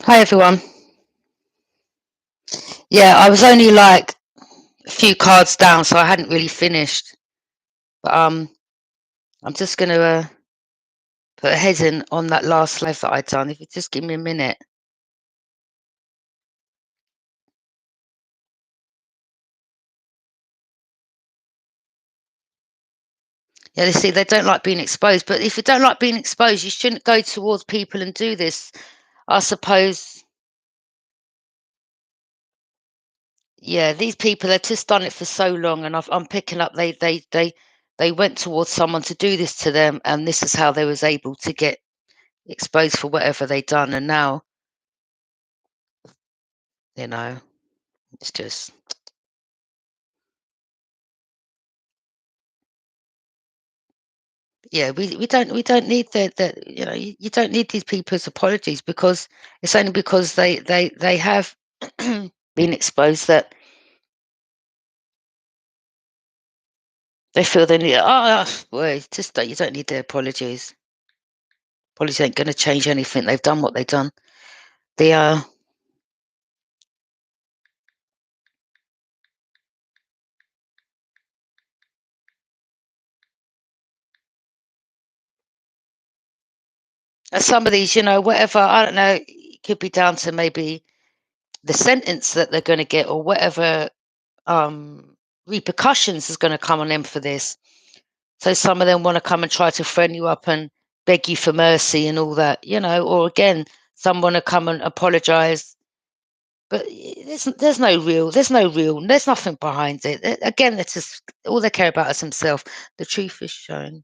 Hi everyone. Yeah, I was only like a few cards down, so I hadn't really finished. But I'm just gonna put a head in on that last live that I'd done. If you just give me a minute. Yeah, they see they don't like being exposed, but if you don't like being exposed, you shouldn't go towards people and do this. I suppose. Yeah, these people have just done it for so long, and I'm picking up they went towards someone to do this to them, and this is how they was able to get exposed for whatever they done, and now you know it's just. Yeah, we don't need the you don't need these people's apologies because it's only because they have been exposed that they feel they need. Oh, well, it's just that you don't need their apologies. Apologies ain't going to change anything. They've done what they've done. They are. And some of these, whatever. I don't know. It could be down to maybe the sentence that they're going to get or whatever repercussions is going to come on them for this. So some of them want to come and try to friend you up and beg you for mercy and all that, or again, some want to come and apologize. But there's nothing behind it. Again, it's just all they care about is himself. The truth is shown.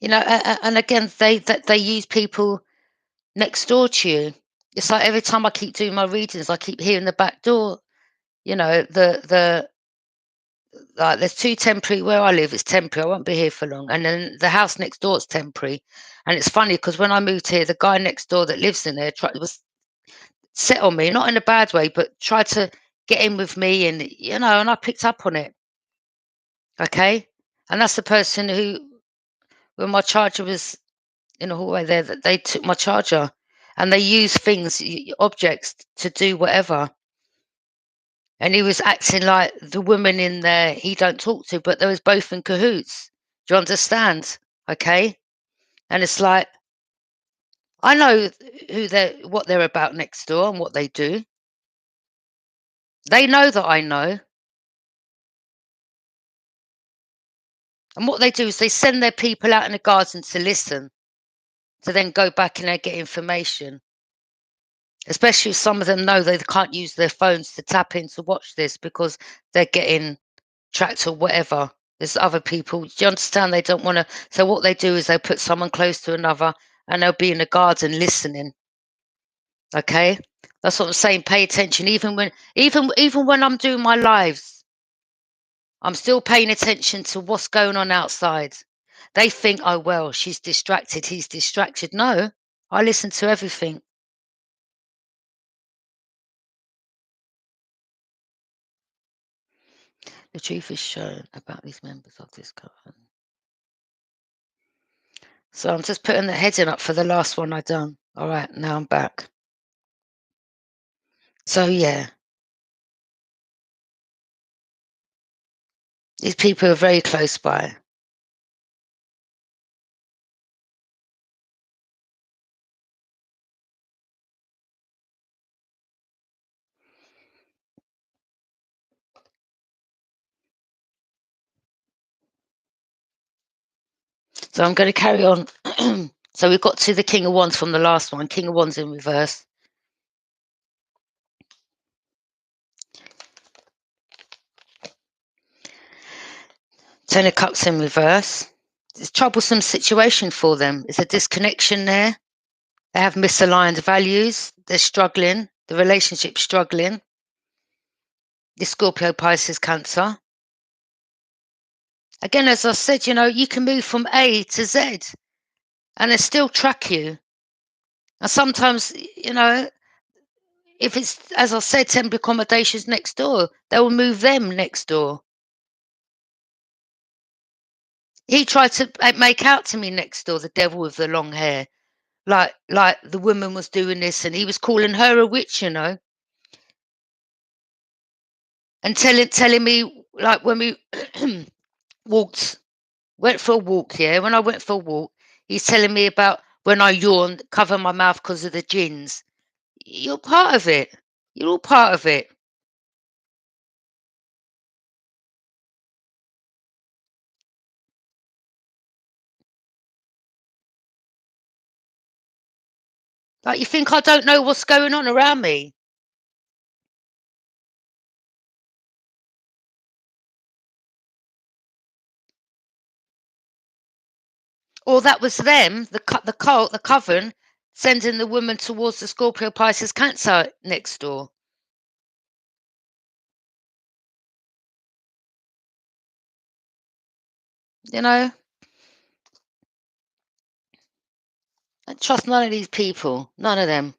And again, they use people next door to you. It's like every time I keep doing my readings, I keep hearing the back door. The like there's two temporary where I live. It's temporary. I won't be here for long. And then the house next door is temporary. And it's funny because when I moved here, the guy next door that lives in there was set on me, not in a bad way, but tried to get in with me, and I picked up on it. Okay, and that's the person who, when my charger was in the hallway there, that they took my charger, and they use things, objects, to do whatever. And he was acting like the woman in there he don't talk to, but they was both in cahoots. Do you understand? Okay. And it's like, I know what they're about next door and what they do. They know that I know. And what they do is they send their people out in the garden to listen, to then go back and they get information. Especially if some of them know they can't use their phones to tap in to watch this because they're getting tracked or whatever. There's other people. Do you understand? They don't want to. So what they do is they put someone close to another, and they'll be in the garden listening. Okay, that's what I'm saying. Pay attention, even when I'm doing my lives, I'm still paying attention to what's going on outside. They think, oh well, she's distracted. He's distracted. No, I listen to everything. The truth is shown about these members of this coven. So I'm just putting the heading up for the last one I done. All right, now I'm back. So yeah, these people are very close by. So I'm going to carry on. So we've got to the King of Wands from the last one. King of Wands in reverse. Ten of Cups in reverse. It's a troublesome situation for them. It's a disconnection there. They have misaligned values. They're struggling. The relationship's struggling. The Scorpio, Pisces, Cancer. Again, as I said, you can move from A to Z and they still track you. And sometimes, if it's, as I said, temporary accommodations next door, they will move them next door. He tried to make out to me next door, the devil with the long hair, like the woman was doing this, and he was calling her a witch, and telling me, like, when we went for a walk. Yeah, when I went for a walk, he's telling me about when I yawned, cover my mouth because of the gins. You're part of it. You're all part of it. Like, you think I don't know what's going on around me? Or that was them, the cult, the coven, sending the woman towards the Scorpio, Pisces, Cancer next door. I don't trust none of these people. None of them.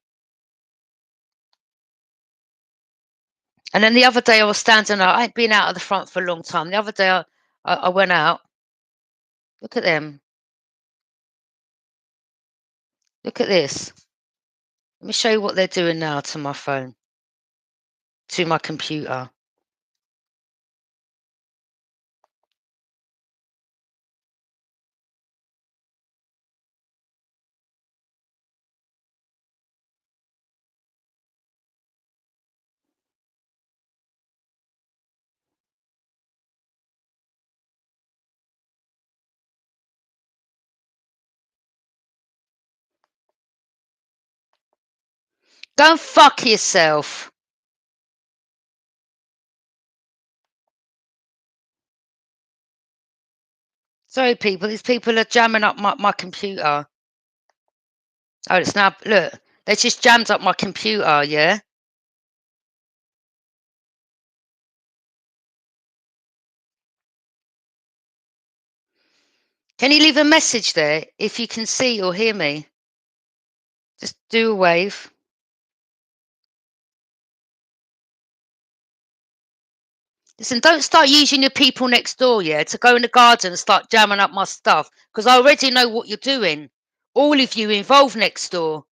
And then the other day I was standing out. I ain't been out of the front for a long time. The other day I went out. Look at them. Look at this. Let me show you what they're doing now to my phone, to my computer. Go and fuck yourself. Sorry, people. These people are jamming up my computer. Oh, it's now, look. They just jammed up my computer, yeah? Can you leave a message there if you can see or hear me? Just do a wave. Listen, don't start using your people next door, yeah, to go in the garden and start jamming up my stuff, because I already know what you're doing. All of you involved next door.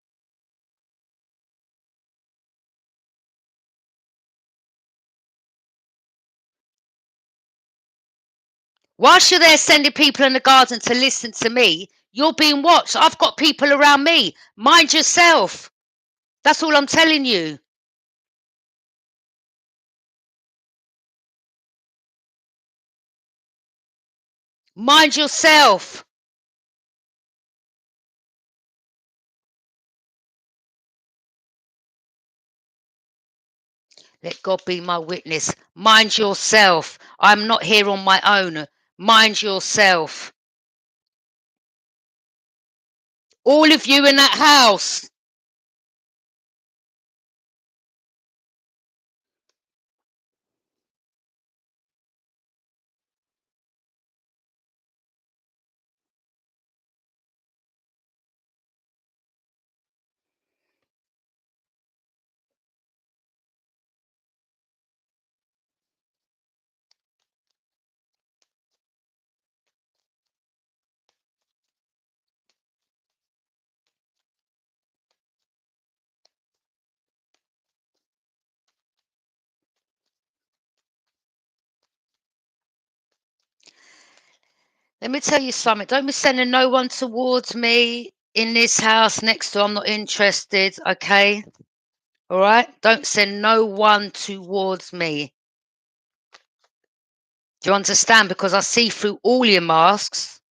Whilst you're there sending people in the garden to listen to me, you're being watched. I've got people around me. Mind yourself. That's all I'm telling you. Mind yourself. Let God be my witness. Mind yourself. I'm not here on my own. Mind yourself. All of you in that house. Let me tell you something. Don't be sending no one towards me in this house next door. I'm not interested, okay? All right? Don't send no one towards me. Do you understand? Because I see through all your masks.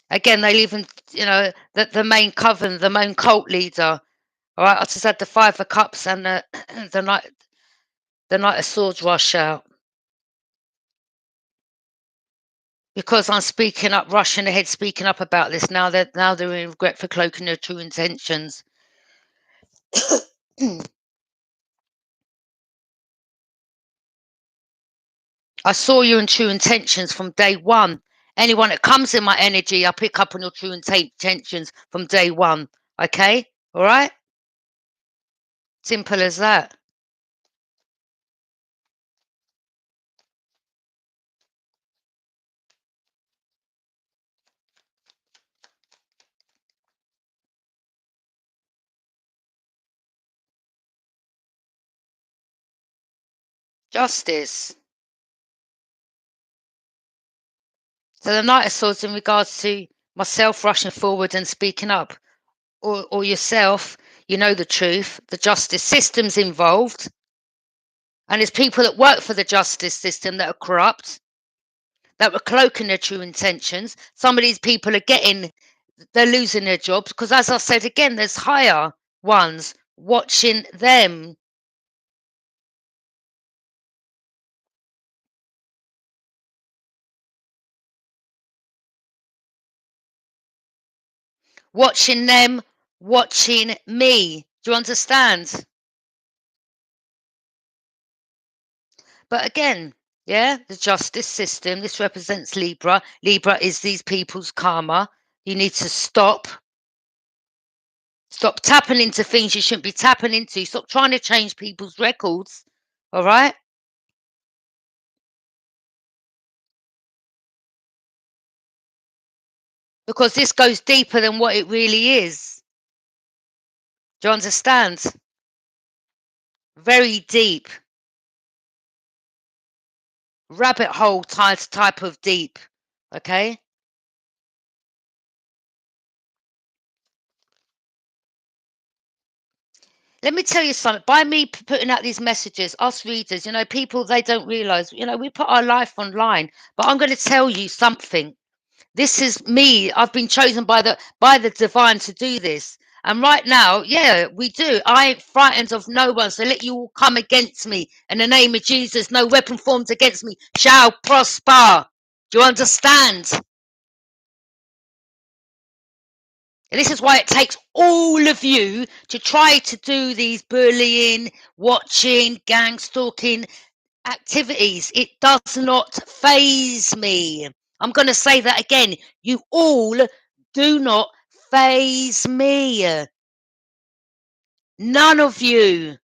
Again, they'll even, the main coven, the main cult leader. All right? I just had the Five of Cups and the Knight of Swords rush out. Because I'm speaking up, rushing ahead, speaking up about this. Now they're in regret for cloaking their true intentions. I saw your true intentions from day one. Anyone that comes in my energy, I pick up on your true intentions from day one. Okay? All right? Simple as that. Justice. So the Knight of Swords in regards to myself rushing forward and speaking up, or yourself, you know the truth, the justice system's involved, and there's people that work for the justice system that are corrupt, that were cloaking their true intentions. Some of these people they're losing their jobs because, as I said again, there's higher ones watching them. Watching them, watching me. Do you understand? But again, yeah, the justice system, this represents Libra. Libra is these people's karma. You need to stop tapping into things you shouldn't be tapping into. Stop trying to change people's records. All right? Because this goes deeper than what it really is. Do you understand? Very deep. Rabbit hole type of deep. Okay? Let me tell you something. By me putting out these messages, us readers, people, they don't realize, we put our life online. But I'm going to tell you something. This is me. I've been chosen by the divine to do this. And right now, yeah, we do. I ain't frightened of no one. So let you all come against me in the name of Jesus. No weapon formed against me shall prosper. Do you understand? And this is why it takes all of you to try to do these bullying, watching, gang stalking activities. It does not faze me. I'm going to say that again. You all do not faze me. None of you.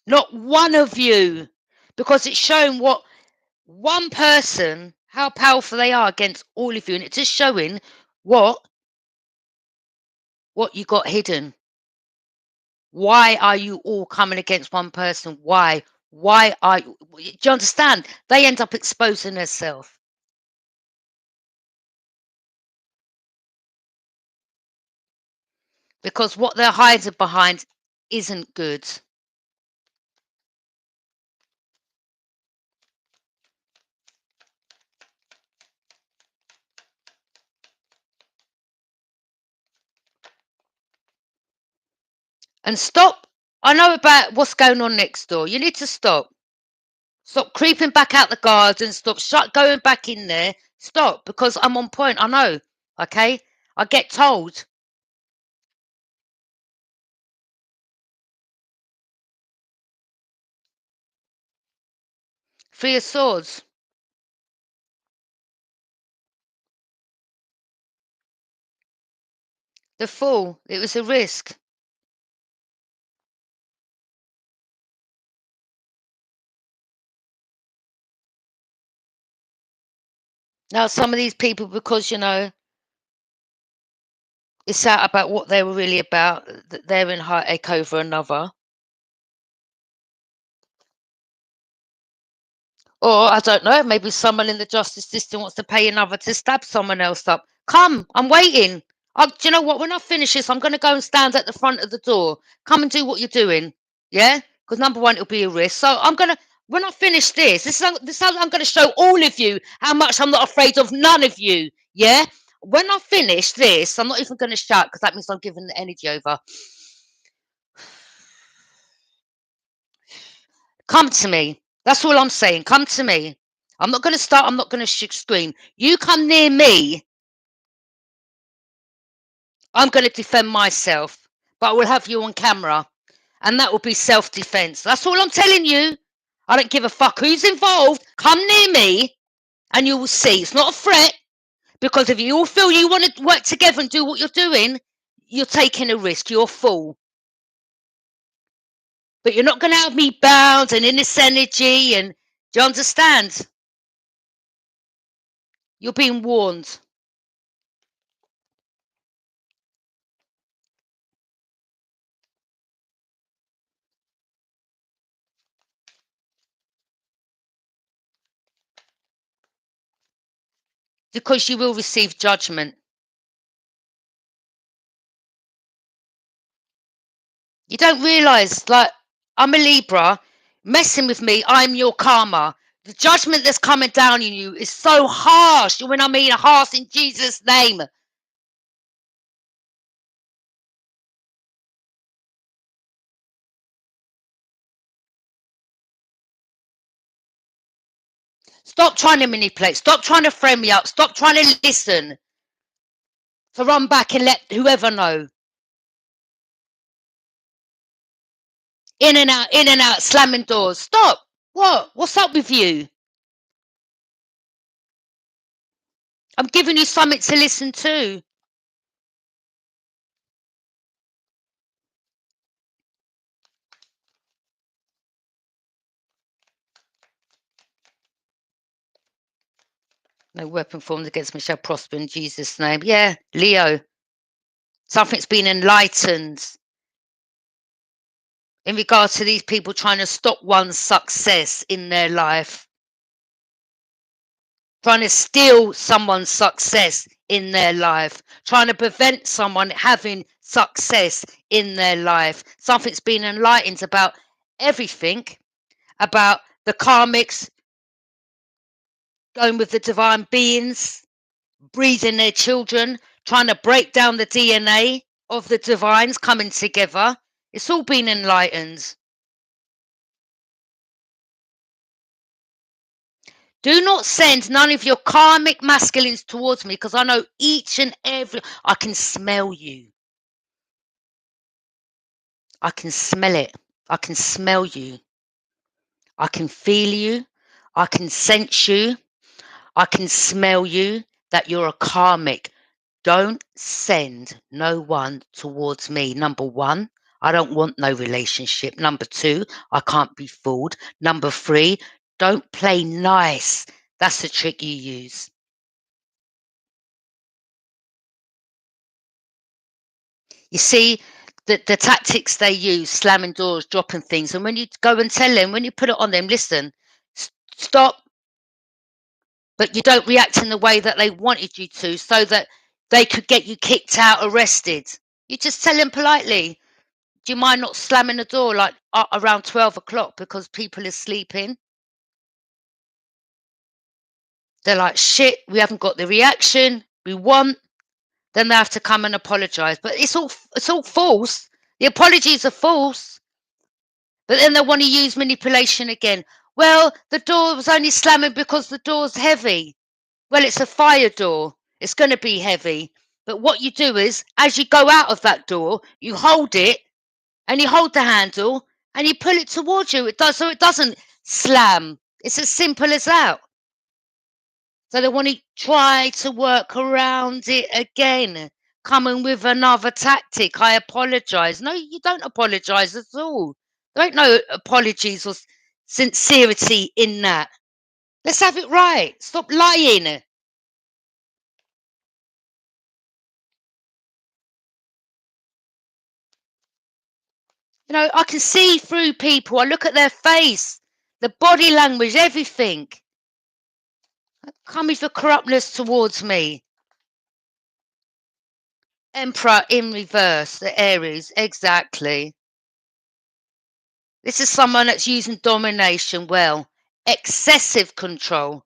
Not one of you. Because it's showing what one person, how powerful they are against all of you. And it's just showing what you got hidden. Why are you all coming against one person? Why? Why are you? Do you understand? They end up exposing themselves because what they're hiding behind isn't good. And stop. I know about what's going on next door. You need to stop. Stop creeping back out the garden. Stop going back in there. Stop, because I'm on point. I know. Okay? I get told. 3 of Swords. The Fool. It was a risk. Now, some of these people, because, it's out about what they were really about, that they're in heartache over another. Or I don't know, maybe someone in the justice system wants to pay another to stab someone else up. Come, I'm waiting. Do you know what? When I finish this, I'm going to go and stand at the front of the door. Come and do what you're doing. Yeah? Because number one, it'll be a risk. So when I finish I'm going to show all of you how much I'm not afraid of none of you. Yeah? When I finish this, I'm not even going to shout because that means I'm giving the energy over. Come to me. That's all I'm saying. Come to me. I'm not going to start. I'm not going to scream. You come near me, I'm going to defend myself. But I will have you on camera. And that will be self-defense. That's all I'm telling you. I don't give a fuck who's involved. Come near me and you will see. It's not a threat, because if you all feel you want to work together and do what you're doing, you're taking a risk. You're a fool. But you're not going to have me bound and in this energy. And do you understand? You're being warned. Because you will receive judgment. You don't realize, like, I'm a Libra. Messing with me, I'm your karma. The judgment that's coming down on you is so harsh. You know what I mean? Harsh in Jesus' name. Stop trying to manipulate. Stop trying to frame me up. Stop trying to listen. To run back and let whoever know. In and out, slamming doors. Stop. What? What's up with you? I'm giving you something to listen to. No weapon formed against me shall prosper in Jesus' name. Yeah, Leo. Something's been enlightened in regards to these people trying to stop one's success in their life. Trying to steal someone's success in their life. Trying to prevent someone having success in their life. Something's been enlightened about everything. About the karmics going with the divine beings, breeding their children, trying to break down the DNA of the divines coming together. It's all been enlightened. Do not send none of your karmic masculines towards me, because I know each and every. I can smell you. I can smell it. I can smell you. I can feel you. I can sense you. I can smell you, that you're a karmic. Don't send no one towards me. Number one, I don't want no relationship. Number two, I can't be fooled. Number three, don't play nice. That's the trick you use. You see, the tactics they use, slamming doors, dropping things. And when you go and tell them, when you put it on them, listen, stop, but you don't react in the way that they wanted you to, so that they could get you kicked out, arrested. You just tell them politely, do you mind not slamming the door like around 12 o'clock because people are sleeping? They're like, shit, we haven't got the reaction we want. Then they have to come and apologize. But it's all false. The apologies are false. But then they want to use manipulation again. Well, the door was only slamming because the door's heavy. Well, it's a fire door. It's going to be heavy. But what you do is, as you go out of that door, you hold it and you hold the handle and you pull it towards you. It does, so it doesn't slam. It's as simple as that. So they want to try to work around it again, coming with another tactic. I apologize. No, you don't apologize at all. There ain't no apologies or sincerity in that. Let's have it right. Stop lying. You know, I can see through people. I look at their face, the body language, everything. Come with your corruptness towards me. Emperor in reverse, the Aries, exactly. This is someone that's using domination well. Excessive control.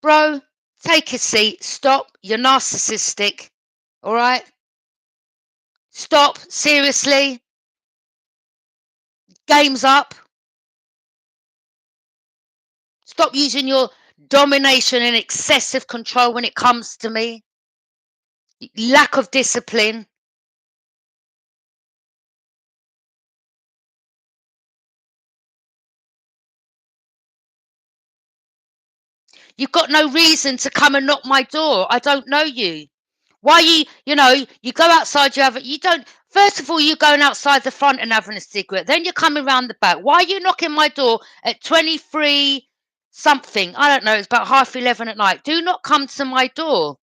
Bro, take a seat. Stop. You're narcissistic. All right? Stop. Seriously. Game's up. Stop using your domination and excessive control when it comes to me. Lack of discipline. You've got no reason to come and knock my door. I don't know you. Why you go outside, you don't, first of all, you're going outside the front and having a cigarette. Then you're coming round the back. Why are you knocking my door at 23 something? I don't know. It's about 11:30 at night. Do not come to my door.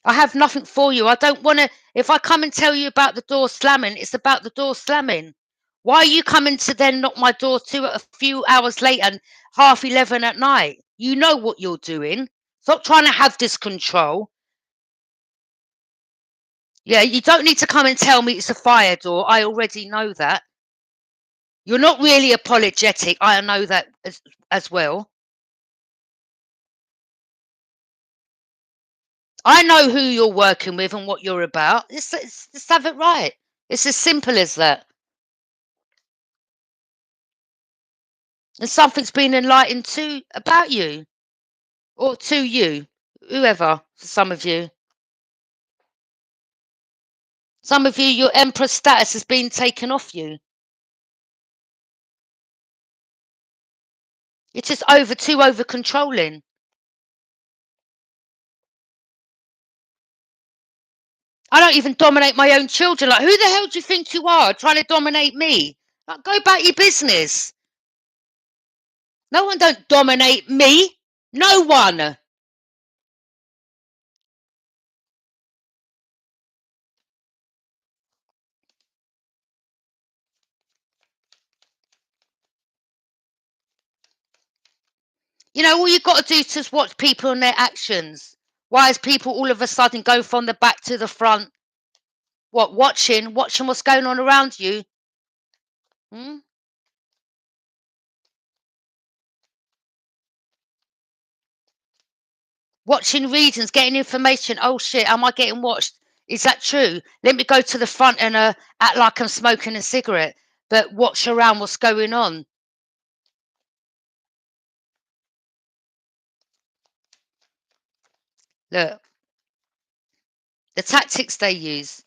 I have nothing for you. I don't want to. If I come and tell you about the door slamming, it's about the door slamming. Why are you coming to then knock my door to a few hours later and 11:30 at night? You know what you're doing. Stop trying to have this control. Yeah, you don't need to come and tell me it's a fire door. I already know that. You're not really apologetic. I know that as well. I know who you're working with and what you're about. Just have it right. It's as simple as that. And something's been enlightened to about you or to you, whoever, for some of you. Some of you, your emperor status has been taken off you. You're just too over controlling. I don't even dominate my own children. Like, who the hell do you think you are trying to dominate me? Like, go about your business. No one don't dominate me. No one. All you got to do is just watch people and their actions. Why is people all of a sudden go from the back to the front? What, watching what's going on around you? Hmm? Watching readings, getting information. Oh shit, am I getting watched? Is that true? Let me go to the front and act like I'm smoking a cigarette, but watch around what's going on. Look, the tactics they use,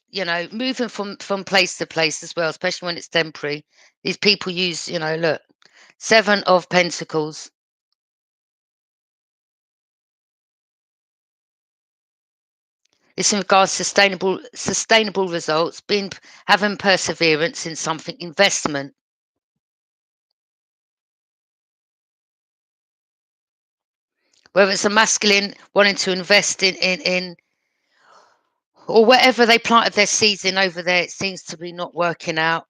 moving from place to place as well, especially when it's temporary. These people use, look, 7 of Pentacles. It's in regards to sustainable results, having perseverance in something, investment. Whether it's a masculine wanting to invest in or whatever they planted their seeds in over there, it seems to be not working out.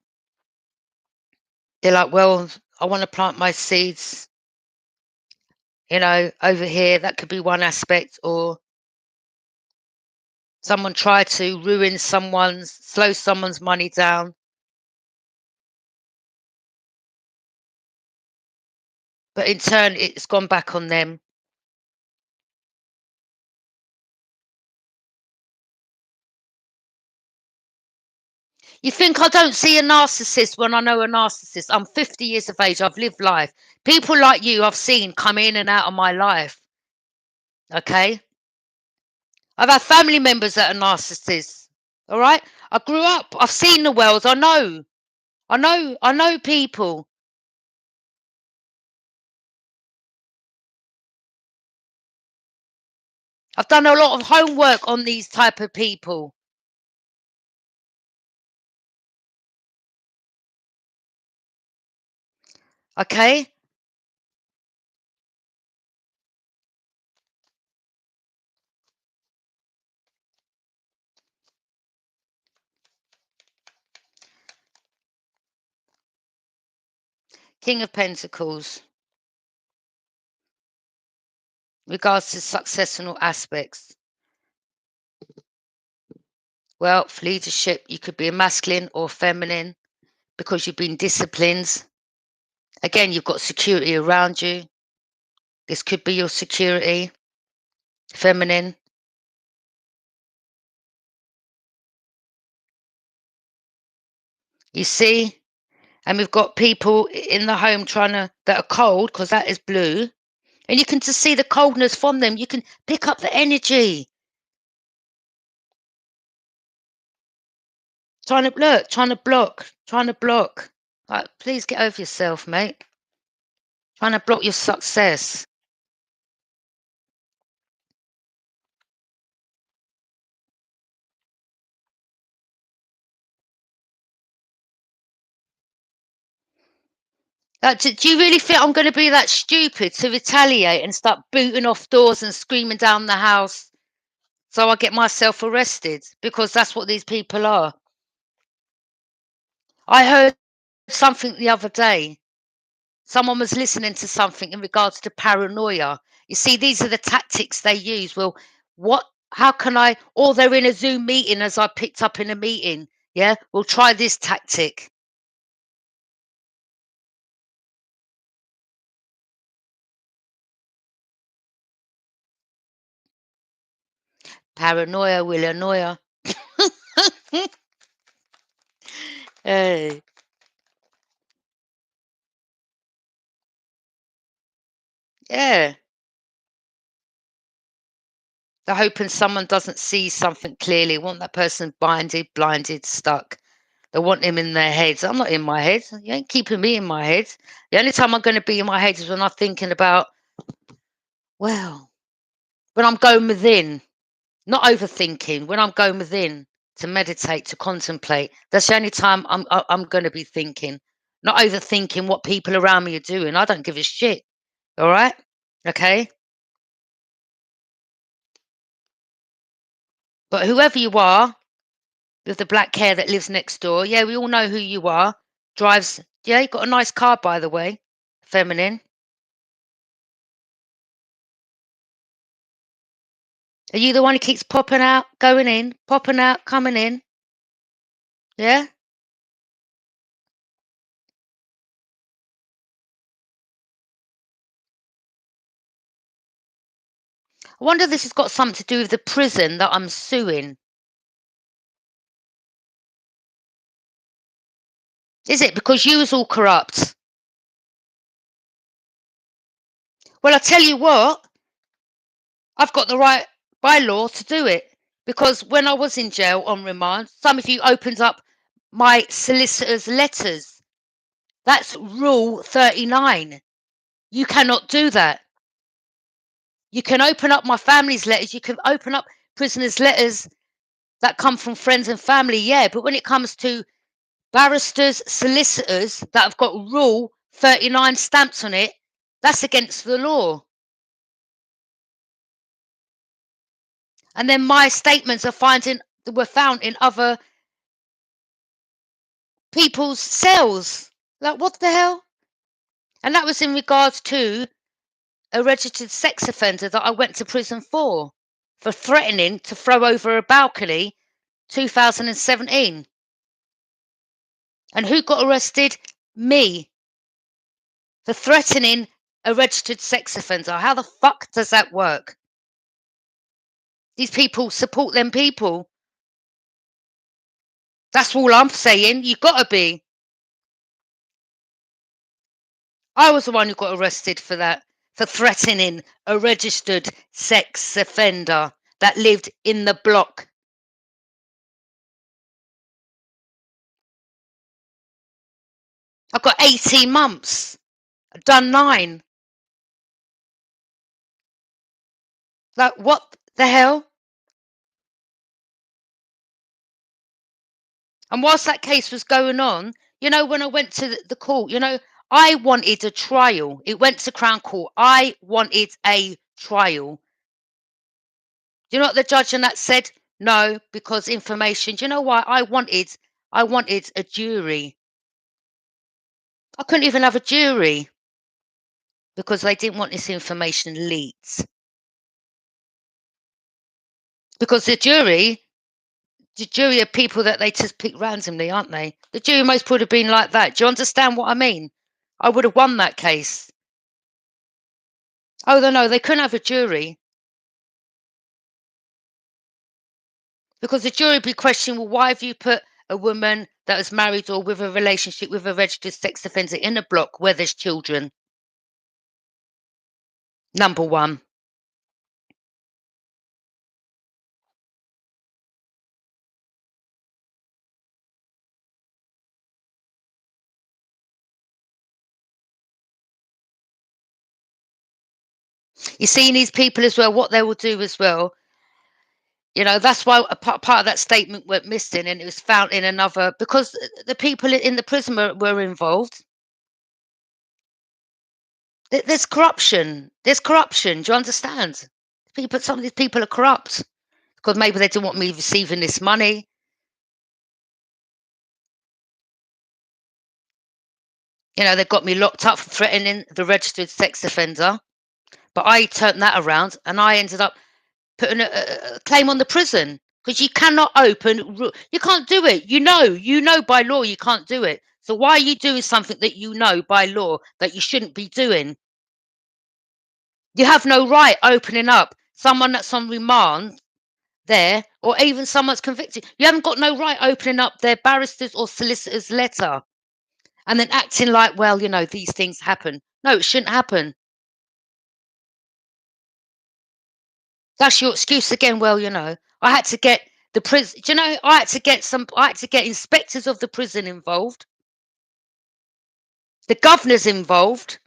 They're like, well, I want to plant my seeds, over here. That could be one aspect. Or someone tried to slow someone's money down. But in turn, it's gone back on them. You think I don't see a narcissist when I know a narcissist? I'm 50 years of age. I've lived life. People like you I've seen come in and out of my life. Okay? I've had family members that are narcissists. All right? I grew up. I've seen the world. I know. I know people. I've done a lot of homework on these type of people. Okay? King of Pentacles. Regards to success in all aspects. Well, for leadership, you could be a masculine or feminine because you've been disciplined. Again, you've got security around you. This could be your security. Feminine. You see? And we've got people in the home that are cold, because that is blue. And you can just see the coldness from them. You can pick up the energy. Trying to block. Like, please get over yourself, mate. Trying to block your success. Do you really think I'm going to be that stupid to retaliate and start booting off doors and screaming down the house so I get myself arrested? Because that's what these people are. I heard something the other day. Someone was listening to something in regards to paranoia. You see, these are the tactics they use. Well, what? How can I? Or they're in a Zoom meeting, as I picked up in a meeting. Yeah, we'll try this tactic. Paranoia will annoy her. Hey, yeah. They're hoping someone doesn't see something clearly. Want that person blinded, stuck. They want him in their heads. I'm not in my head. You ain't keeping me in my head. The only time I'm going to be in my head is when I'm thinking about, well, when I'm going within, not overthinking. When I'm going within to meditate, to contemplate, that's the only time I'm going to be thinking, not overthinking what people around me are doing. I don't give a shit. All right, okay. But whoever you are, with the black hair that lives next door, yeah, we all know who you are. Drives, yeah, you got a nice car, by the way. Feminine. Are you the one who keeps popping out, going in, popping out, coming in? Yeah? I wonder if this has got something to do with the prison that I'm suing. Is it because you was all corrupt? Well, I tell you what, I've got the right by law to do it. Because when I was in jail on remand, some of you opened up my solicitor's letters. That's Rule 39. You cannot do that. You can open up my family's letters. You can open up prisoners' letters that come from friends and family. Yeah, but when it comes to barristers, solicitors that have got Rule 39 stamps on it, that's against the law. And then my statements were found in other people's cells. Like, what the hell? And that was in regards to a registered sex offender that I went to prison for threatening to throw over a balcony 2017. And who got arrested? Me. For threatening a registered sex offender. How the fuck does that work? These people support them people. That's all I'm saying. You gotta be. I was the one who got arrested for that. For threatening a registered sex offender that lived in the block. I've got 18 months. I've done 9. Like, what the hell? And whilst that case was going on, when I went to the court, I wanted a trial. It went to Crown Court. I wanted a trial. Do you know what the judge and that said? No, because information. Do you know why? I wanted a jury. I couldn't even have a jury because they didn't want this information leaked. Because the jury are people that they just pick randomly, aren't they? The jury most would have been like that. Do you understand what I mean? I would have won that case. Oh, no, they couldn't have a jury because the jury would be questioning, well, why have you put a woman that was married or with a relationship with a registered sex offender in a block where there's children? Number one. You see these people as well, what they will do as well. That's why a part of that statement went missing and it was found in another, because the people in the prison were involved. There's corruption. There's corruption. Do you understand? Some of these people are corrupt because maybe they didn't want me receiving this money. You know, they got me locked up for threatening the registered sex offender. But I turned that around and I ended up putting a claim on the prison because you cannot you can't do it. You know by law you can't do it. So why are you doing something that you know by law that you shouldn't be doing? You have no right opening up someone that's on remand there, or even someone's convicted. You haven't got no right opening up their barrister's or solicitor's letter and then acting like, well, you know, these things happen. No, it shouldn't happen. That's your excuse again. Well, you know, I had to get the prison. Do you know, I had to get inspectors of the prison involved, the governor's involved.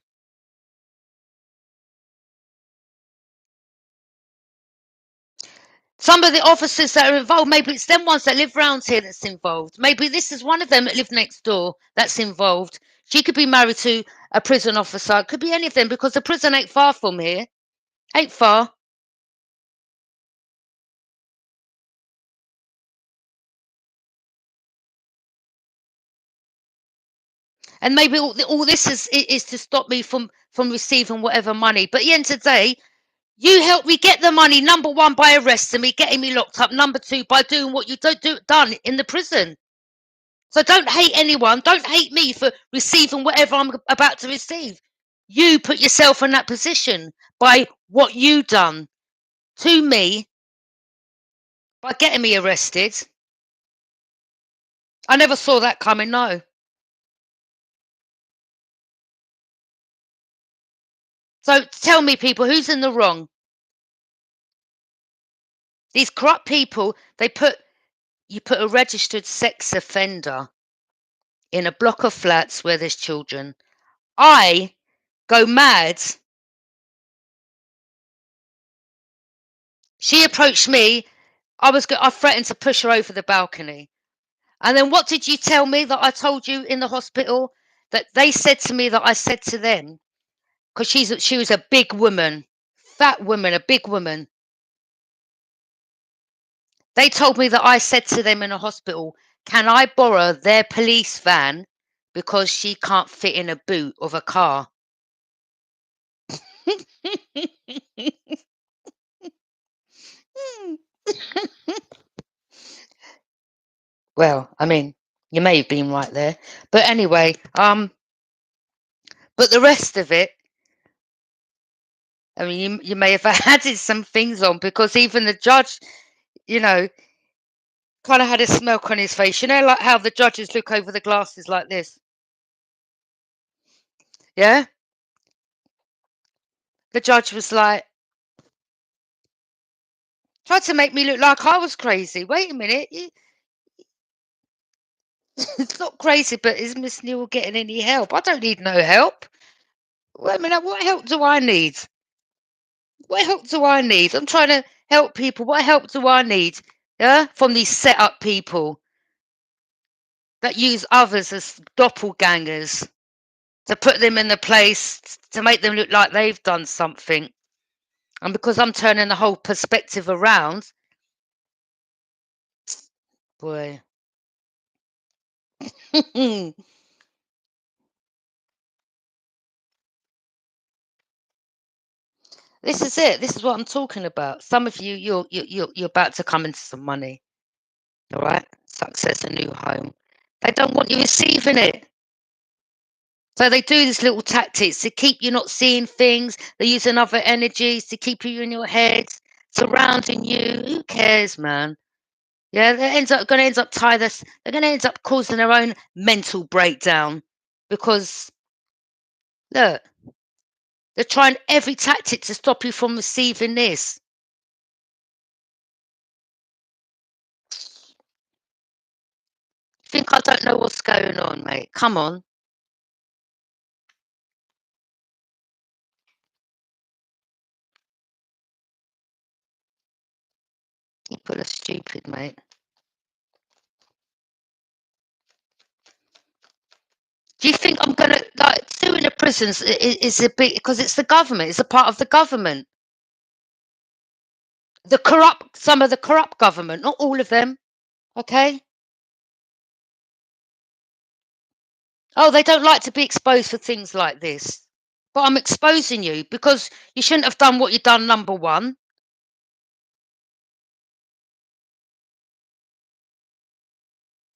Some of the officers that are involved, maybe it's them ones that live around here that's involved. Maybe this is one of them that live next door that's involved. She could be married to a prison officer. It could be any of them because the prison ain't far from here. Ain't far. And maybe all this is to stop me from receiving whatever money. But at the end of the day, you helped me get the money. Number one, by arresting me, getting me locked up. Number two, by doing what you done in the prison. So don't hate anyone. Don't hate me for receiving whatever I'm about to receive. You put yourself in that position by what you done to me by getting me arrested. I never saw that coming. No. So tell me, people, who's in the wrong? These corrupt people. You put a registered sex offender in a block of flats where there's children. I go mad. She approached me. I threatened to push her over the balcony. And then what did you tell me that I told you in the hospital? That they said to me that I said to them, because she was a big woman, fat woman, a big woman. They told me that I said to them in a hospital, can I borrow their police van because she can't fit in a boot of a car? Well, I mean, you may have been right there. But anyway, but the rest of it, I mean, you may have added some things on because even the judge, you know, kind of had a smirk on his face. You know, like how the judges look over the glasses like this. Yeah? The judge was like, tried to make me look like I was crazy. Wait a minute. It's not crazy, but is Miss Newell getting any help? I don't need no help. Wait a minute. What help do I need? What help do I need? I'm trying to help people. What help do I need? Yeah? From these set up people that use others as doppelgangers to put them in the place to make them look like they've done something. And because I'm turning the whole perspective around, boy. This is it. This is what I'm talking about. Some of you, you're about to come into some money. All right, success, a new home. They don't want you receiving it, so they do these little tactics to keep you not seeing things. They're using other energies to keep you in your head, surrounding you. Who cares, man? Yeah, going to end up They're going to end up causing their own mental breakdown because look, they're trying every tactic to stop you from receiving this. Think I don't know what's going on, mate? Come on. People are stupid, mate. Do you think I'm gonna like suing a prison? prisons is a bit because it's the government. It's a part of the government. Some of the corrupt government, not all of them. Okay. Oh, they don't like to be exposed for things like this. But I'm exposing you because you shouldn't have done what you've done. Number one.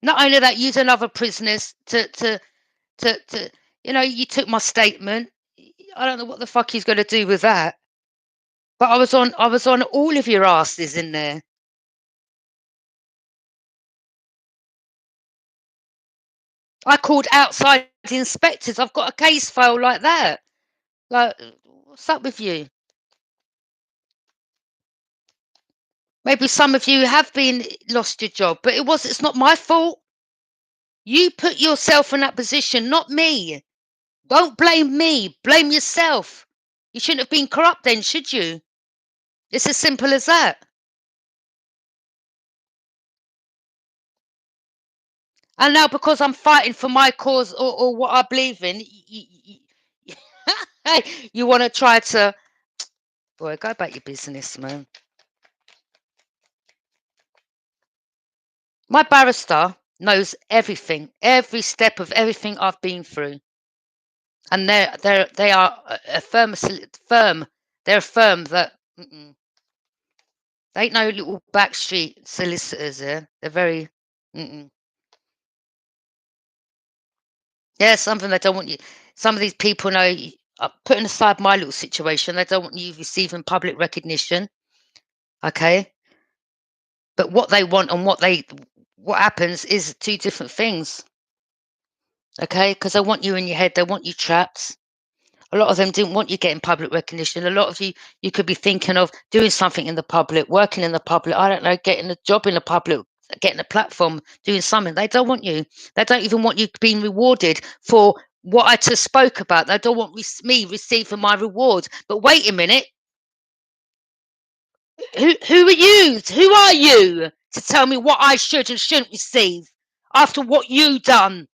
Not only that, use another prisoners to you took my statement. I don't know what the fuck he's going to do with that. But I was on all of your asses in there. I called outside inspectors. I've got a case file like that. Like, what's up with you? Maybe some of you have been lost your job, but it's not my fault. You put yourself in that position, not me. Don't blame me. Blame yourself. You shouldn't have been corrupt then, should you? It's as simple as that. And now because I'm fighting for my cause or what I believe in, you want to try to, boy, go about your business, man. My barrister knows everything, every step of everything I've been through. And they are a firm. They're a firm that they ain't no little backstreet solicitors here. They're very yeah, something they don't want you. Some of these people know. Putting aside my little situation, they don't want you receiving public recognition. Okay, but what they want and what happens is two different things. Okay, because they want you in your head. They want you trapped. A lot of them didn't want you getting public recognition. A lot of you could be thinking of doing something in the public, working in the public. I don't know, getting a job in the public, getting a platform, doing something. They don't want you. They don't even want you being rewarded for what I just spoke about. They don't want me receiving my reward. But wait a minute. Who are you? Who are you to tell me what I should and shouldn't receive after what you done?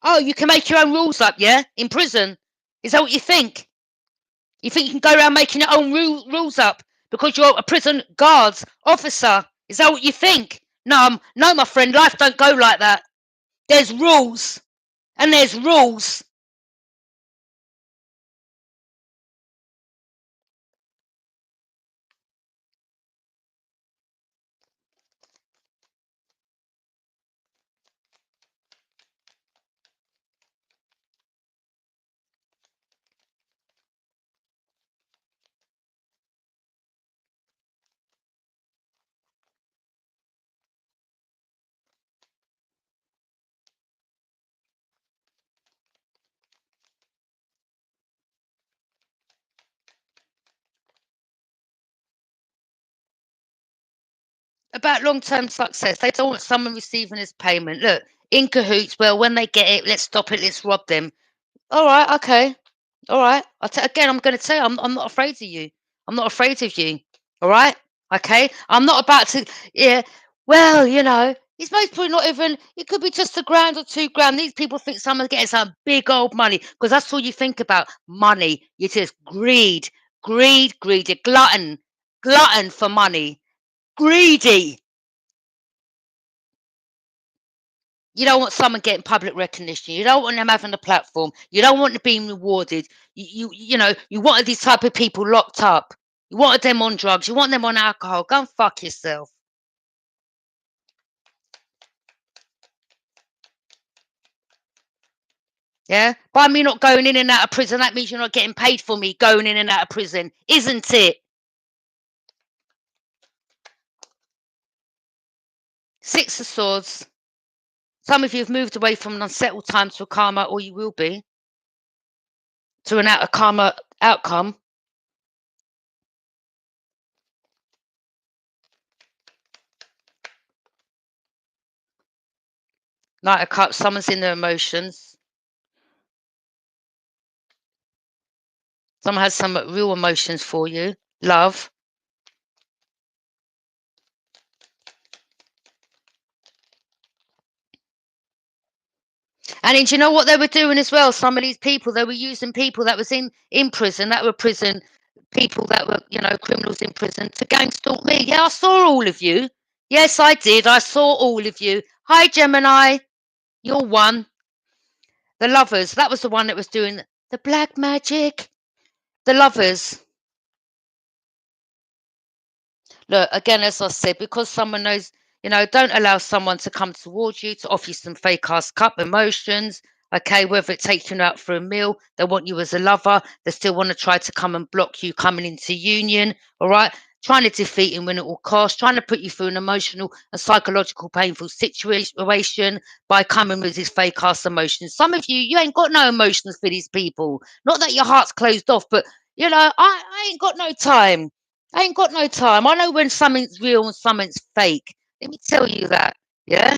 Oh, you can make your own rules up, yeah? In prison. Is that what you think? You think you can go around making your own rules up because you're a prison guards officer? Is that what you think? No, no, my friend, life don't go like that. There's rules, and there's rules. About long-term success, they don't want someone receiving his payment. Look, in cahoots. Well, when they get it, let's stop it. Let's rob them. All right, okay. All right. Again, I'm going to tell you, I'm not afraid of you. I'm not afraid of you. All right. Okay. I'm not about to. Yeah. Well, it's most probably not even. It could be just £1 or £2. These people think someone's getting some big old money because that's all you think about. Money. You just greed, greed, greed. You're glutton for money. Greedy. You don't want someone getting public recognition. You don't want them having a platform. You don't want them being rewarded. You wanted these type of people locked up. You wanted them on drugs. You want them on alcohol. Go and fuck yourself. Yeah? By me not going in and out of prison, that means you're not getting paid for me going in and out of prison, isn't it? Six of Swords. Some of you have moved away from an unsettled time to a karma, or you will be, to a karma outcome. Knight of Cups, someone's in their emotions. Someone has some real emotions for you. Love. And then do you know what they were doing as well? Some of these people, they were using people that was in prison, that were prison people that were, criminals in prison to gang stalk me. Yeah, I saw all of you. Yes, I did. I saw all of you. Hi, Gemini. You're one. The lovers. That was the one that was doing the black magic. The lovers. Look, again, as I said, because someone knows, don't allow someone to come towards you to offer you some fake ass cup emotions. Okay, whether it takes you out for a meal, they want you as a lover, they still want to try to come and block you coming into union. All right, trying to defeat him when it will cost, trying to put you through an emotional and psychological painful situation by coming with his fake ass emotions. Some of you ain't got no emotions for these people. Not that your heart's closed off, but I ain't got no time. I ain't got no time. I know when something's real and something's fake. Let me tell you that. Yeah?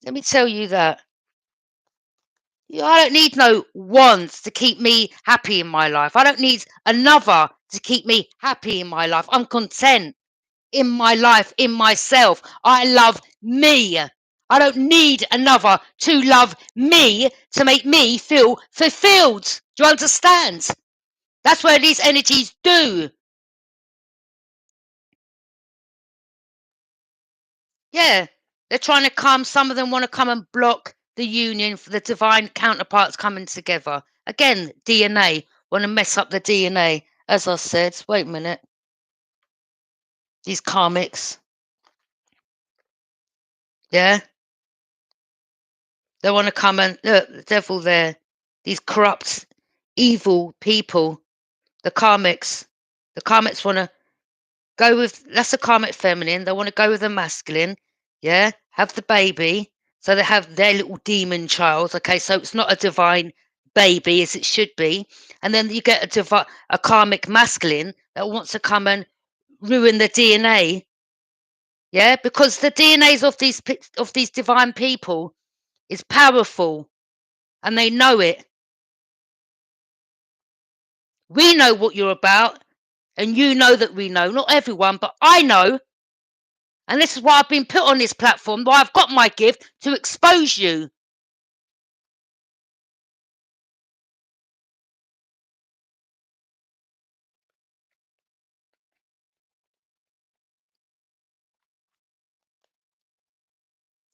Let me tell you that. Yeah, I don't need no wants to keep me happy in my life. I don't need another to keep me happy in my life. I'm content in my life, in myself. I love me. I don't need another to love me to make me feel fulfilled. Do you understand? That's where these energies do. Yeah, they're trying to come. Some of them want to come and block the union for the divine counterparts coming together. Again, DNA want to mess up the DNA. As I said, wait a minute. These karmics, yeah, they want to come and look. The devil there. These corrupt, evil people. The karmics. The karmics want to go with, that's a karmic feminine. They want to go with a masculine. Yeah. Have the baby. So they have their little demon child. Okay. So it's not a divine baby as it should be. And then you get a karmic masculine that wants to come and ruin the DNA. Yeah. Because the DNAs of these divine people is powerful and they know it. We know what you're about. And you know that we know. Not everyone, but I know. And this is why I've been put on this platform, why I've got my gift to expose you.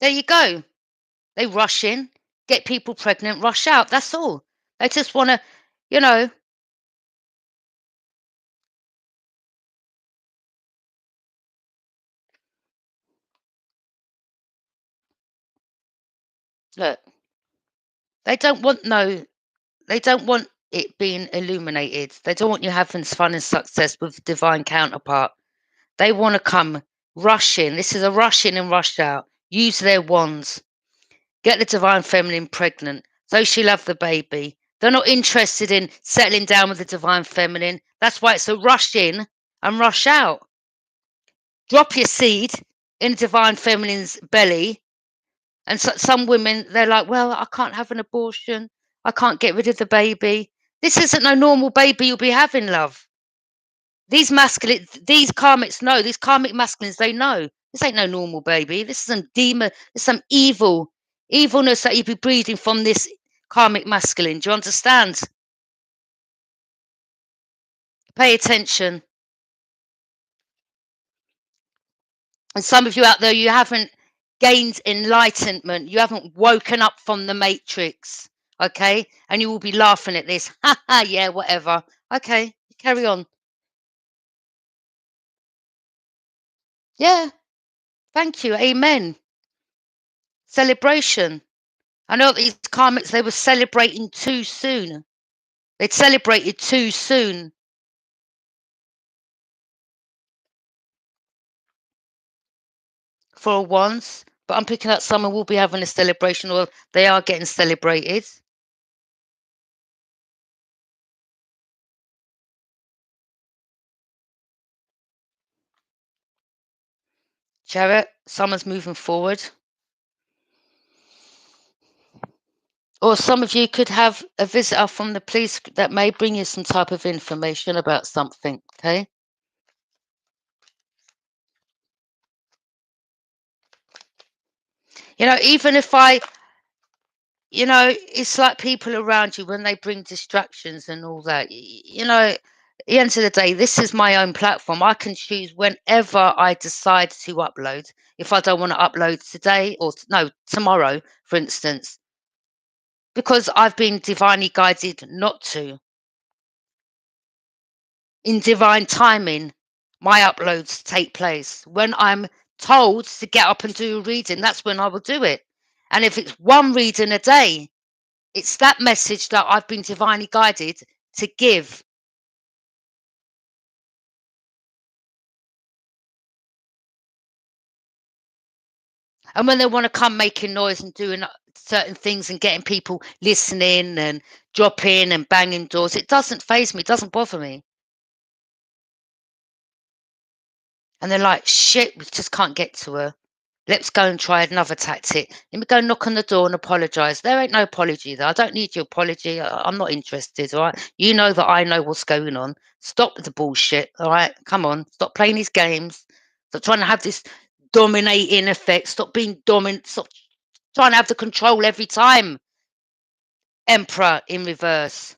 There you go. They rush in, get people pregnant, rush out. That's all. They just want to, you know, look, they don't want they don't want it being illuminated. They don't want you having fun and success with divine counterpart. They want to come rush in. This is a rush in and rush out. Use their wands. Get the divine feminine pregnant so she'll have the baby. They're not interested in settling down with the divine feminine. That's why it's a rush in and rush out. Drop your seed in divine feminine's belly. And so, some women, they're like, well, I can't have an abortion. I can't get rid of the baby. This isn't no normal baby you'll be having, love. These these karmics know, these karmic masculines, they know. This ain't no normal baby. This is some demon, this is some evilness that you be breeding from this karmic masculine. Do you understand? Pay attention. And some of you out there, you haven't gained enlightenment. You haven't woken up from the matrix. Okay? And you will be laughing at this. Ha ha, yeah, whatever. Okay, carry on. Yeah, thank you. Amen. Celebration. I know these karmics, they were celebrating too soon. They'd celebrated too soon. For once. But I'm picking up someone will be having a celebration or they are getting celebrated. Chariot, someone's moving forward. Or some of you could have a visitor from the police that may bring you some type of information about something, okay? Even if It's like people around you when they bring distractions and all that. At the end of the day, this is my own platform. I can choose whenever I decide to upload. If I don't want to upload today or no, tomorrow, for instance, because I've been divinely guided not to. In divine timing, my uploads take place. When I'm told to get up and do a reading, that's when I will do it. And if it's one reading a day, it's that message that I've been divinely guided to give. And when they want to come making noise and doing certain things and getting people listening and dropping and banging doors, it doesn't faze me, it doesn't bother me. And they're like, shit, we just can't get to her. Let's go and try another tactic. Let me go knock on the door and apologise. There ain't no apology there. I don't need your apology. I'm not interested, all right? You know that I know what's going on. Stop the bullshit, all right? Come on. Stop playing these games. Stop trying to have this dominating effect. Stop being dominant. Stop trying to have the control every time. Emperor in reverse.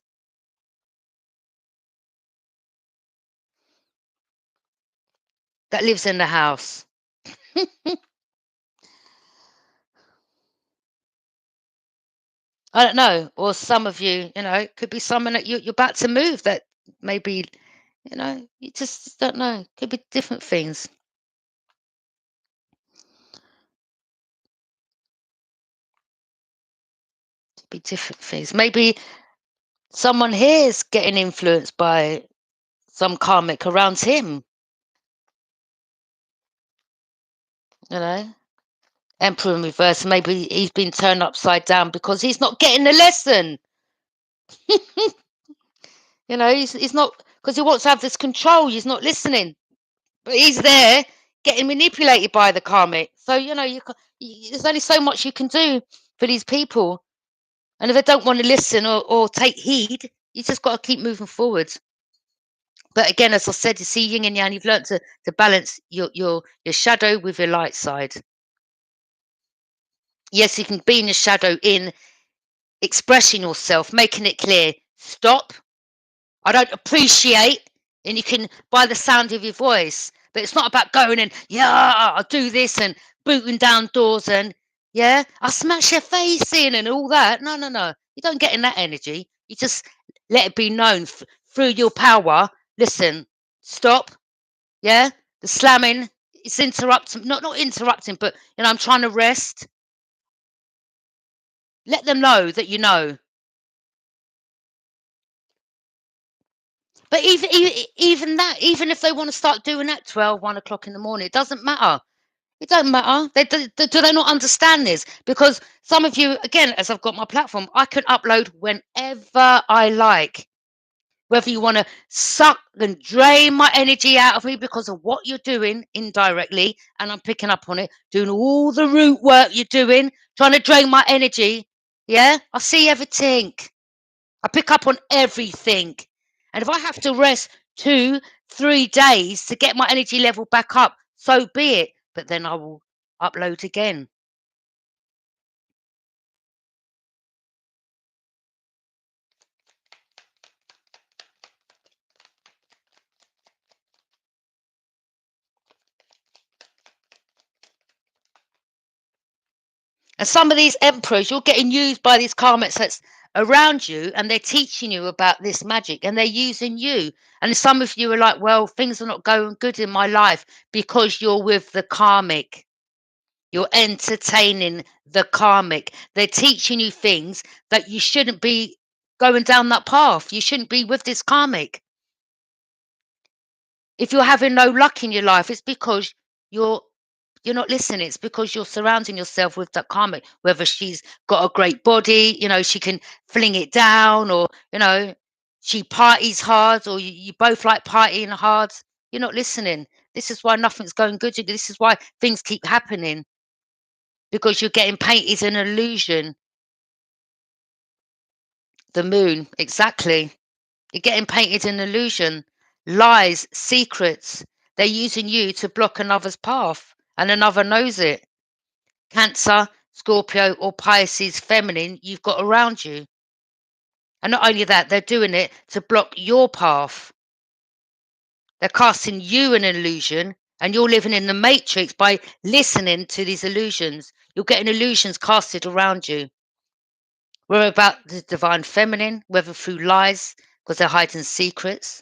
That lives in the house. I don't know. Or some of you, it could be someone that you're about to move that maybe, you just don't know. Could be different things. Could be different things. Maybe someone here is getting influenced by some karmic around him, you know. Emperor in reverse. Maybe he's been turned upside down because he's not getting the lesson. He's not, because he wants to have this control. He's not listening. But he's there getting manipulated by the karmic. So, there's only so much you can do for these people. And if they don't want to listen or take heed, you just got to keep moving forward. But again, as I said, you see yin and yang, you've learned to balance your shadow with your light side. Yes, you can be in the shadow in expressing yourself, making it clear. Stop. I don't appreciate, and you can by the sound of your voice. But it's not about going and I'll do this and booting down doors and I'll smash your face in and all that. No, no, no. You don't get in that energy. You just let it be known through your power. Listen, stop. Yeah, the slamming. It's interrupting. Not interrupting, but I'm trying to rest. Let them know that you know. But even that, even if they want to start doing that 12, 1 o'clock in the morning, it doesn't matter. It don't matter. Do they not understand this? Because some of you, again, as I've got my platform, I can upload whenever I like. Whether you want to suck and drain my energy out of me because of what you're doing indirectly, and I'm picking up on it, doing all the root work you're doing, trying to drain my energy. Yeah, I see everything. I pick up on everything. And if I have to rest 2, 3 days to get my energy level back up, so be it. But then I will upload again. And some of these emperors, you're getting used by these karmics that's around you, and they're teaching you about this magic, and they're using you. And some of you are like, well, things are not going good in my life because you're with the karmic. You're entertaining the karmic. They're teaching you things that you shouldn't be going down that path. You shouldn't be with this karmic. If you're having no luck in your life, it's because you're you're not listening. It's because you're surrounding yourself with that karmic. Whether she's got a great body, she can fling it down, or she parties hard, or you both like partying hard. You're not listening. This is why nothing's going good. This is why things keep happening, because you're getting painted an illusion. The moon, exactly. You're getting painted an illusion. Lies, secrets. They're using you to block another's path, and another knows it. Cancer, Scorpio or Pisces feminine you've got around you. And not only that, they're doing it to block your path. They're casting you an illusion, and you're living in the matrix by listening to these illusions. You're getting illusions casted around you. We're about the divine feminine, whether through lies, because they're hiding secrets.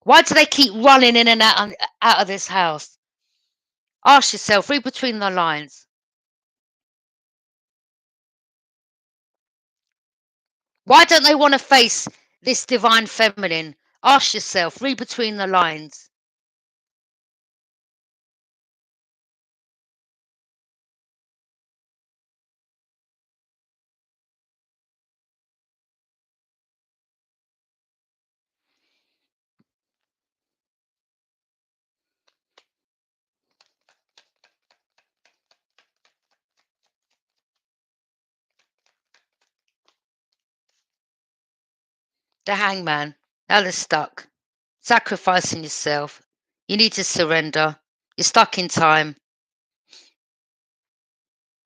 Why do they keep running in and out of this house? Ask yourself, read between the lines. Why don't they want to face this divine feminine? Ask yourself, read between the lines. The hangman. Now they're stuck. Sacrificing yourself. You need to surrender. You're stuck in time.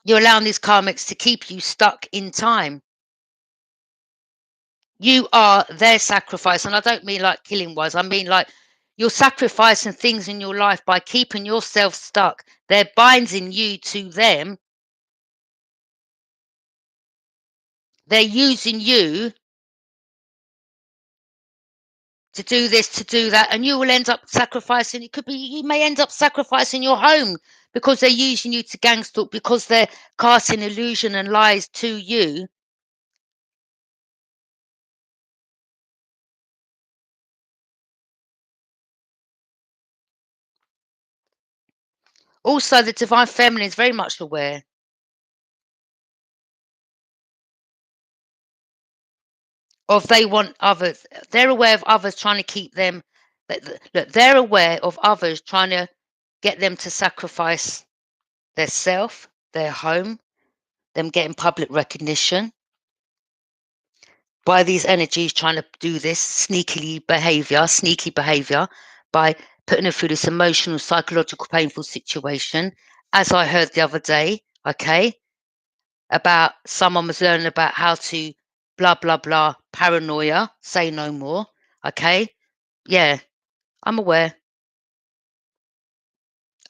You're allowing these karmics to keep you stuck in time. You are their sacrifice. And I don't mean like killing wise. I mean like you're sacrificing things in your life by keeping yourself stuck. They're binding you to them. They're using you to do this, to do that, and you will end up sacrificing. It could be you may end up sacrificing your home because they're using you to gang stalk, because they're casting illusion and lies to you. Also, the divine feminine is very much aware of they want others. They're aware of others trying to keep them. Look, they're aware of others trying to get them to sacrifice their self, their home, them getting public recognition by these energies trying to do this sneaky behavior by putting them through this emotional, psychological, painful situation. As I heard the other day, okay, about someone was learning about how to blah, blah, blah, paranoia, say no more, okay? Yeah, I'm aware.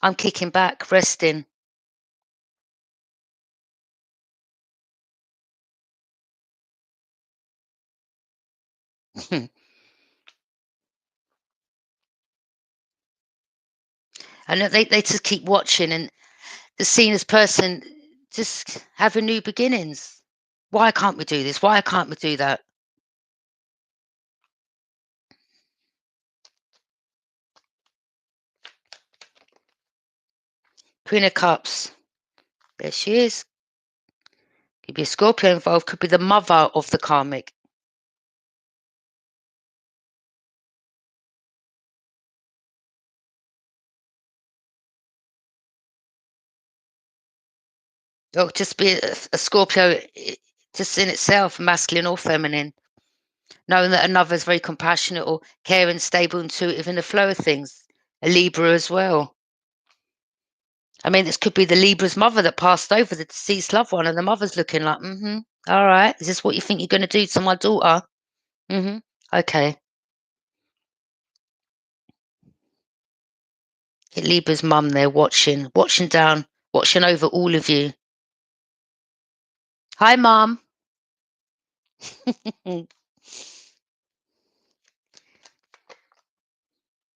I'm kicking back, resting. And they just keep watching and the seeing this person just having new beginnings. Why can't we do this? Why can't we do that? Queen of Cups. There she is. Could be a Scorpio involved, could be the mother of the karmic. Or just be a Scorpio just in itself, masculine or feminine. Knowing that another is very compassionate or caring, stable, intuitive in the flow of things. A Libra as well. I mean, this could be the Libra's mother that passed over, the deceased loved one, and the mother's looking like, all right, is this what you think you're going to do to my daughter? Okay. Libra's mum there watching down, watching over all of you. Hi, mum.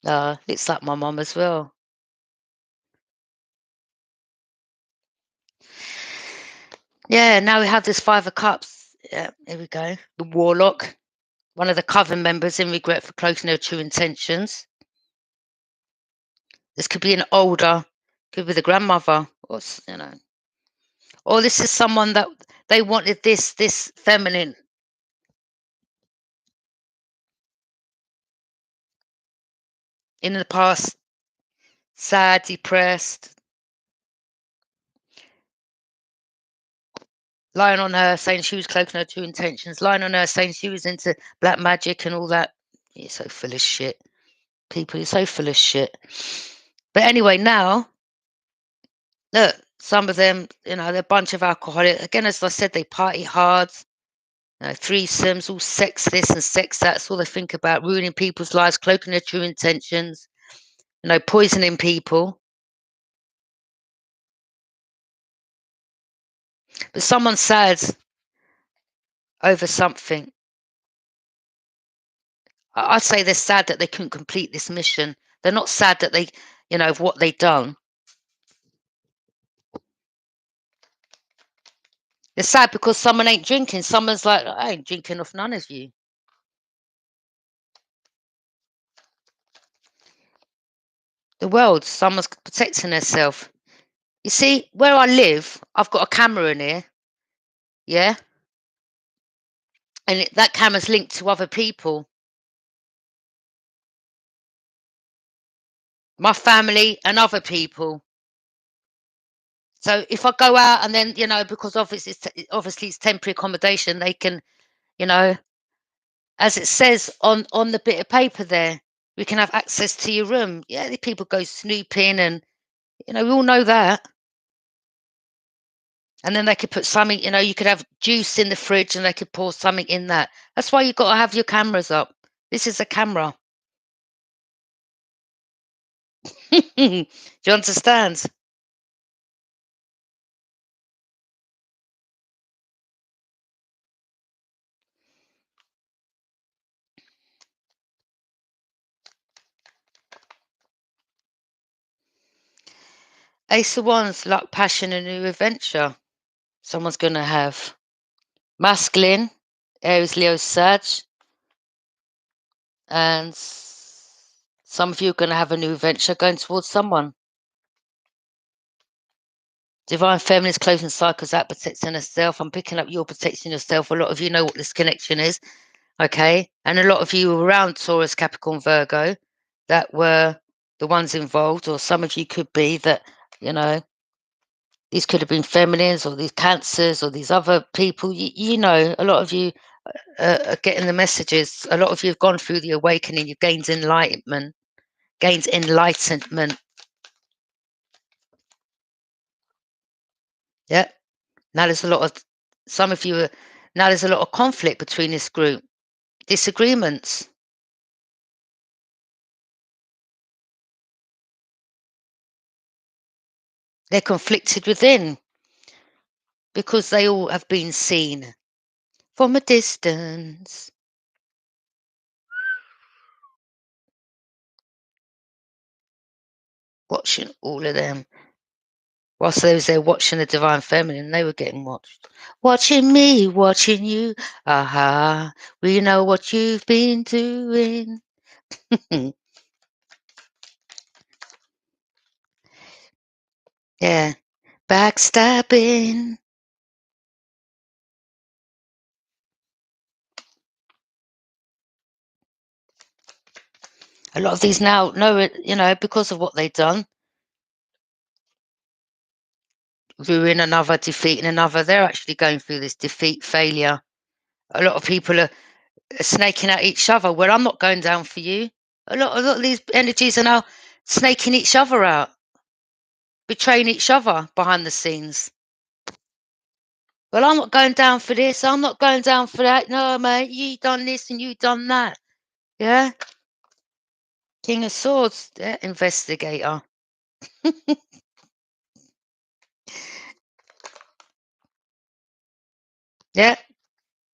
Looks like my mum as well. Yeah, now we have this Five of Cups. Yeah, here we go. The Warlock, one of the coven members in regret for cloaking their true intentions. This could be an older, could be the grandmother, or or this is someone that they wanted this feminine. In the past, sad, depressed, lying on her saying she was cloaking her true intentions, lying on her saying she was into black magic and all that. You're so full of shit. People, you're so full of shit. But anyway, now, look, Some of them, they're a bunch of alcoholics. Again, as I said, they party hard, threesomes, all sex this and sex that. That's all they think about, ruining people's lives, cloaking their true intentions, poisoning people. But someone's sad over something. I'd say they're sad that they couldn't complete this mission. They're not sad that they, of what they've done. They're sad because someone ain't drinking. Someone's like, I ain't drinking off none of you. The world, someone's protecting herself. You see, where I live, I've got a camera in here, yeah? And that camera's linked to other people. My family and other people. So if I go out and then, because obviously it's temporary accommodation, they can, you know, as it says on the bit of paper there, we can have access to your room. Yeah, the people go snooping and, we all know that. And then they could put something, you could have juice in the fridge and they could pour something in that. That's why you've got to have your cameras up. This is a camera. Do you understand? Ace of Wands, luck, passion, and new adventure. Someone's going to have masculine, Aries, Leo, Sag, and some of you are going to have a new adventure going towards someone. Divine feminine is closing cycles out, protecting herself. I'm picking up you're protecting yourself. A lot of you know what this connection is, okay? And a lot of you were around Taurus, Capricorn, Virgo that were the ones involved, or some of you could be that, these could have been feminines or these cancers or these other people. A lot of you are getting the messages. A lot of you have gone through the awakening. You've gained enlightenment. Yeah. Now there's a lot of some of you are now there's a lot of conflict between this group. Disagreements. They're conflicted within because they all have been seen from a distance. Watching all of them. Whilst they was there watching the Divine Feminine, they were getting watched. Watching me, watching you. Aha, we know what you've been doing. Yeah, backstabbing. A lot of these now know it, because of what they've done. Ruin another, defeating another. They're actually going through this defeat, failure. A lot of people are snaking at each other. Well, I'm not going down for you. A lot of these energies are now snaking each other out, betraying each other behind the scenes. Well, I'm not going down for this. I'm not going down for that. No, mate, you done this and you done that. Yeah. King of Swords, yeah, investigator. Yeah.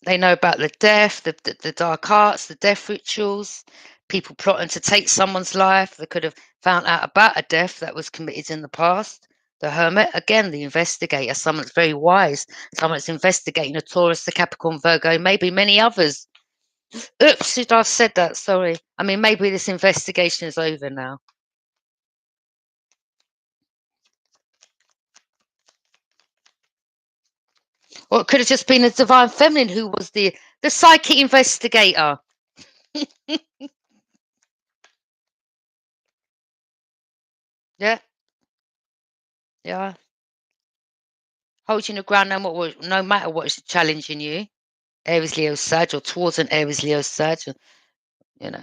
They know about the death, the dark arts, the death rituals, people plotting to take someone's life. They could have found out about a death that was committed in the past. The Hermit, again, the investigator, someone that's very wise, someone that's investigating a Taurus, the Capricorn, Virgo, maybe many others. Oops, I've said that, sorry. I mean, maybe this investigation is over now. Or it could have just been a Divine Feminine who was the psychic investigator. Yeah, yeah. Holding your ground no matter what is challenging you. Aries, Leo, Sag, or towards an Aries, Leo, Sag, you know.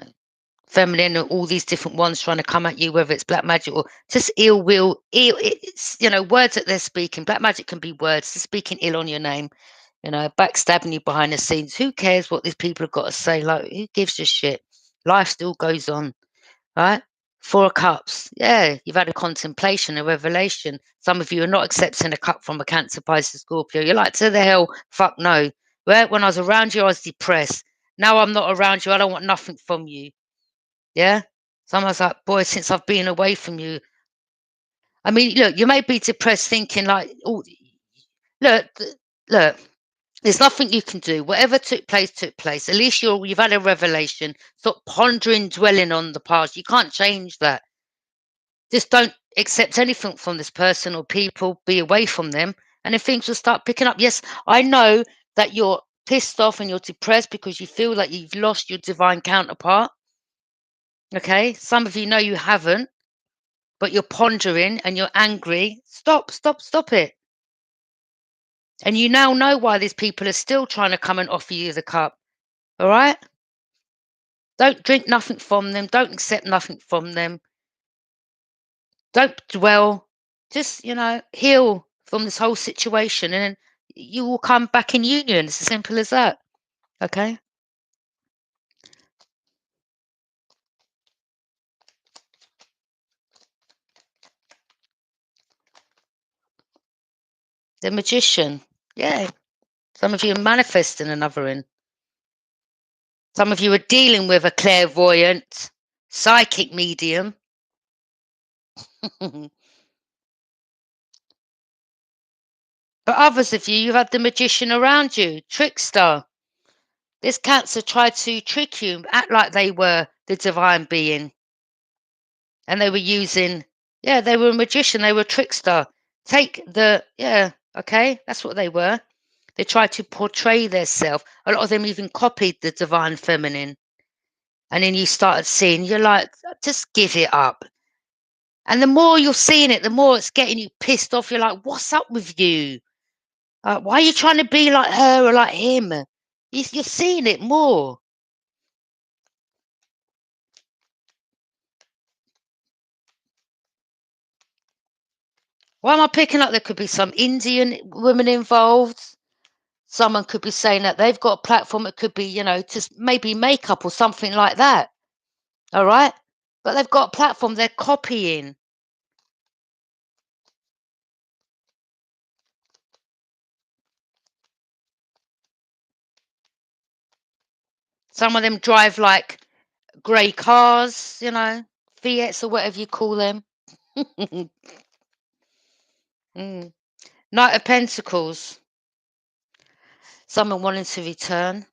feminine, and all these different ones trying to come at you, whether it's black magic or just ill will, ill, it's, words that they're speaking. Black magic can be words, just speaking ill on your name, backstabbing you behind the scenes. Who cares what these people have got to say? Like, who gives a shit? Life still goes on, right? Four of Cups. Yeah, you've had a contemplation, a revelation. Some of you are not accepting a cup from a Cancer, Pisces, Scorpio. You're like, to the hell, fuck no. Right? When I was around you, I was depressed. Now I'm not around you. I don't want nothing from you. Yeah? Someone's like, boy, since I've been away from you. I mean, look, you may be depressed thinking like, oh, look, look, there's nothing you can do. Whatever took place, took place. At least you've had a revelation. Stop pondering, dwelling on the past. You can't change that. Just don't accept anything from this person or people. Be away from them. And then things will start picking up. Yes, I know that you're pissed off and you're depressed because you feel like you've lost your divine counterpart. Okay? Some of you know you haven't, but you're pondering and you're angry. Stop, stop, stop it. And you now know why these people are still trying to come and offer you the cup. All right? Don't drink nothing from them. Don't accept nothing from them. Don't dwell. Just, heal from this whole situation, and then you will come back in union. It's as simple as that. Okay? The Magician. Yeah. Some of you are manifesting another in. Some of you are dealing with a clairvoyant, psychic medium. But others of you, you've had the Magician around you, trickster. This Cancer tried to trick you, act like they were the divine being. And they were using, they were a magician, they were a trickster. Okay, that's what they were. They tried to portray their self. A lot of them even copied the divine feminine. And then you started seeing, you're like, just give it up. And the more you're seeing it, the more it's getting you pissed off. You're like, what's up with you? Why are you trying to be like her or like him? You're seeing it more. Why am I picking up? There could be some Indian women involved. Someone could be saying that they've got a platform. It could be, just maybe makeup or something like that. All right. But they've got a platform. They're copying. Some of them drive like grey cars, Fiats or whatever you call them. Mm. Knight of Pentacles. Someone wanting to return.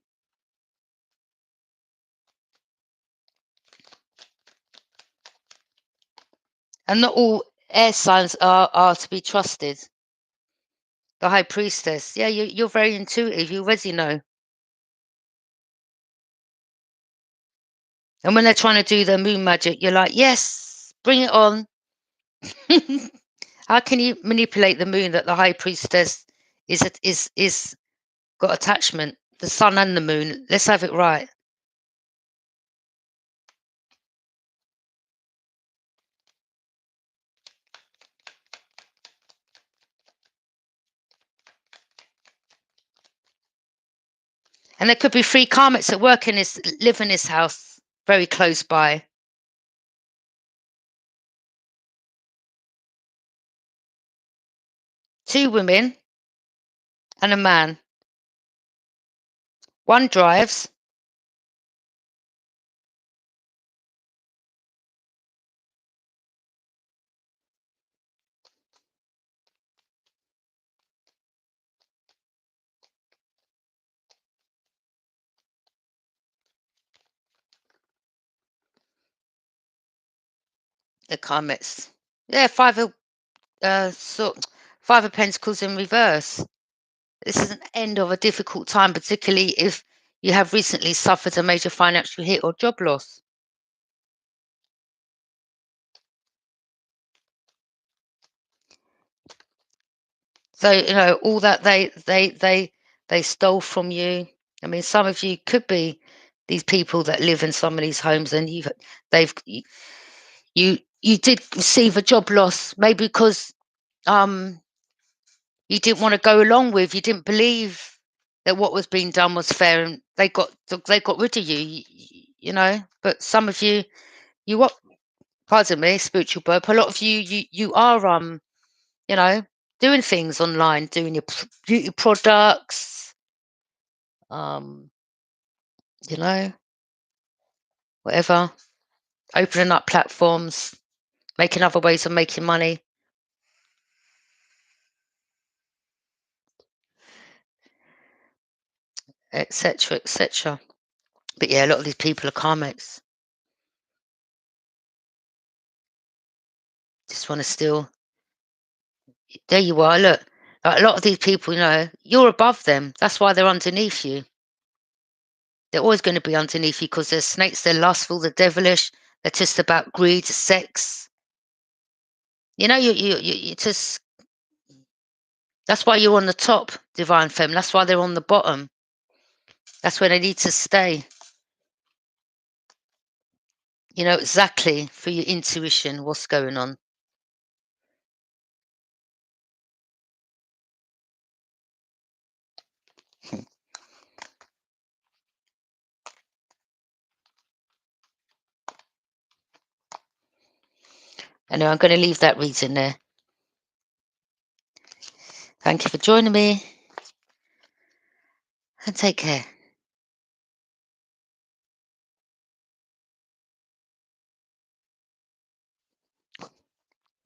And not all air signs are to be trusted. The High Priestess. Yeah, you're very intuitive. You already know. And when they're trying to do their moon magic, you're like, yes, bring it on. How can you manipulate the moon that the High Priestess is got attachment? The sun and the moon. Let's have it right. And there could be 3 karmics that live in this house very close by. Two women and a man. One drives. The karmics. Yeah, 5 of Pentacles in reverse. This is an end of a difficult time, particularly if you have recently suffered a major financial hit or job loss. So, all that they stole from you. I mean, some of you could be these people that live in some of these homes, and they've you did receive a job loss, maybe because um you didn't want to go along with, you didn't believe that what was being done was fair, and they got rid of you, you know. But some of you, you what? Pardon me, spiritual burp. A lot of you are you know, doing things online, doing your beauty products, um, you know, whatever, opening up platforms, making other ways of making money, etc., etc. But yeah, a lot of these people are karmics. Just want to steal. There you are. Look, like a lot of these people, you know, you're above them. That's why they're underneath you. They're always going to be underneath you because they're snakes. They're lustful. They're devilish. They're just about greed, sex. You know, you just. That's why you're on the top, divine femme. That's why they're on the bottom. That's where they need to stay. You know exactly through your intuition what's going on. Anyway, I'm going to leave that reading there. Thank you for joining me, and take care.